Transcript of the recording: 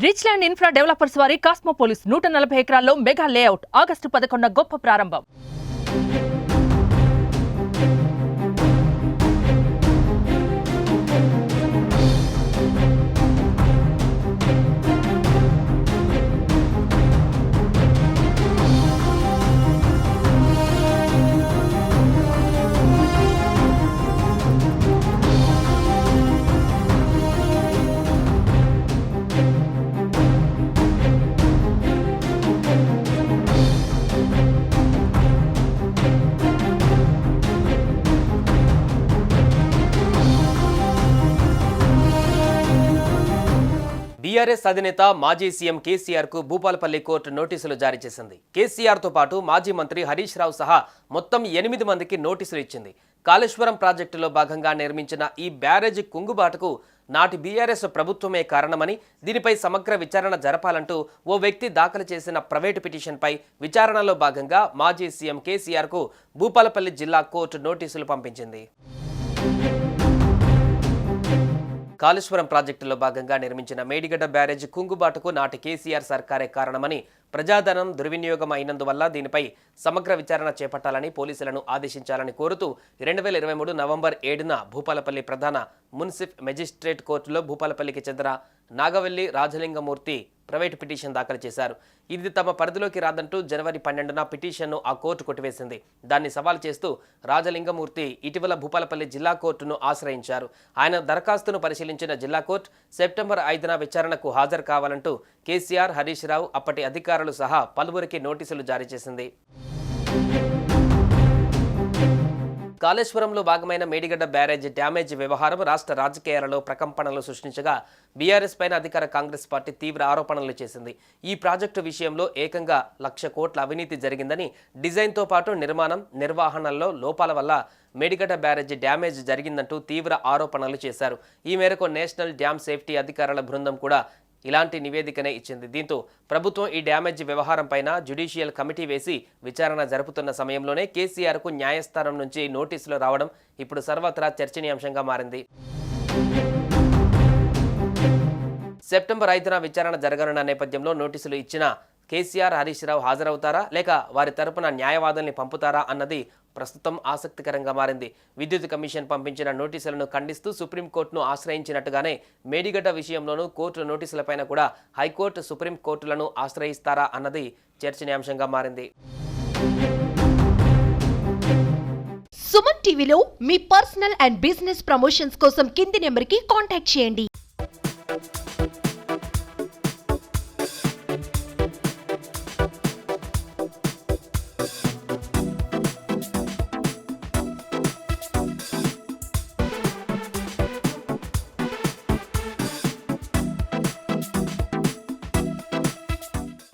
Rich land infra developers వారి కాస్మోపోలిస్ 140 ఎకరాల్లో mega layout August 11న గొప్ప ప్రారంభం. బీఆర్ఎస్ అధినేత మాజీ సీఎం కేసీఆర్ కు భూపాలపల్లి కోర్టు నోటీసులు జారీ చేసింది. కేసీఆర్ తో పాటు మాజీ మంత్రి హరీష్ రావు సహా మొత్తం 8 మందికి నోటీసులు ఇచ్చింది. కాళేశ్వరం ప్రాజెక్టులో భాగంగా నిర్మించిన ఈ బ్యారేజీ కుంగుబాటుకు నాటి బీఆర్ఎస్ ప్రభుత్వమే కారణమని, దీనిపై సమగ్ర విచారణ జరపాలంటూ ఓ వ్యక్తి దాఖలు చేసిన ప్రైవేటు పిటిషన్పై విచారణలో భాగంగా మాజీ సీఎం కేసీఆర్ కు భూపాలపల్లి జిల్లా కోర్టు నోటీసులు పంపించింది. కాళేశ్వరం ప్రాజెక్టులో భాగంగా నిర్మించిన మేడిగడ్డ బ్యారేజ్ కుంగుబాటుకు నాటి కేసీఆర్ సర్కారే కారణమని, ప్రజాధనం దుర్వినియోగం అయినందువల్ల దీనిపై సమగ్ర విచారణ చేపట్టాలని పోలీసులను ఆదేశించాలని కోరుతూ 2023 నవంబర్ 7న భూపాలపల్లి ప్రధాన మున్సిఫ్ మెజిస్ట్రేట్ కోర్టులో భూపాలపల్లికి చెందిన నాగవెల్లి రాజలింగమూర్తి ప్రైవేటు పిటిషన్ దాఖలు చేశారు. ఇది తమ పరిధిలోకి రాదంటూ జనవరి 12న పిటిషన్ను ఆ కోర్టు కొట్టివేసింది. దాన్ని సవాల్ చేస్తూ రాజలింగమూర్తి ఇటీవల భూపాలపల్లి జిల్లా కోర్టును ఆశ్రయించారు. ఆయన దరఖాస్తును పరిశీలించిన జిల్లా కోర్టు సెప్టెంబర్ 5న విచారణకు హాజరు కావాలంటూ కేసీఆర్, హరీష్ రావు, అప్పటి అధికారులు సహా పలువురికి నోటీసులు జారీ చేసింది. కాళేశ్వరంలో భాగమైన మేడిగడ్డ బ్యారేజ్ డ్యామేజ్ వ్యవహారం రాష్ట్ర రాజకీయాలలో ప్రకంపనలు సృష్టించగా బీఆర్ఎస్ పైన అధికార కాంగ్రెస్ పార్టీ తీవ్ర ఆరోపణలు చేసింది. ఈ ప్రాజెక్టు విషయంలో ఏకంగా 1,00,000 కోట్ల అవినీతి జరిగిందని, డిజైన్తో పాటు నిర్మాణం, నిర్వహణలో లోపాల వల్ల మేడిగడ్డ బ్యారేజ్ డ్యామేజ్ జరిగిందంటూ తీవ్ర ఆరోపణలు చేశారు. ఈ మేరకు నేషనల్ డ్యామ్ సేఫ్టీ అధికారుల బృందం కూడా ఇలాంటి నివేదికనే ఇచ్చింది. దీంతో ప్రభుత్వం ఈ డ్యామేజ్ వ్యవహారం పైన జ్యుడిషియల్ కమిటీ వేసి విచారణ జరుపుతున్న సమయంలోనే కేసీఆర్కు న్యాయస్థానం నుంచి నోటీసులు రావడం ఇప్పుడు సర్వత్రా చర్చనీయాంశంగా మారింది. సెప్టెంబర్ 5న విచారణ జరగనున్న నేపథ్యంలో నోటీసులు ఇచ్చిన కేసీఆర్, హరీష్ రావు హాజరవుతారా లేక వారి తరపున న్యాయవాదుల్ని పంపుతారా అన్నది ప్రస్తుతం ఆసక్తికరంగా మారింది. విద్యుత్ కమిషన్ పంపించిన నోటీసులను ఖండిస్తూ సుప్రీంకోర్టును ఆశ్రయించినట్టుగానే మేడిగడ్డ విషయంలోనూ కోర్టు నోటీసులపైన కూడా హైకోర్టు, సుప్రీంకోర్టులను ఆశ్రయిస్తారా అన్నది చర్చనీయాంశంగా మారింది. సుమన్ టీవీలో మీ పర్సనల్ అండ్ బిజినెస్ ప్రమోషన్స్ కోసం కింది నెంబర్కి కాంటాక్ట్ చేయండి.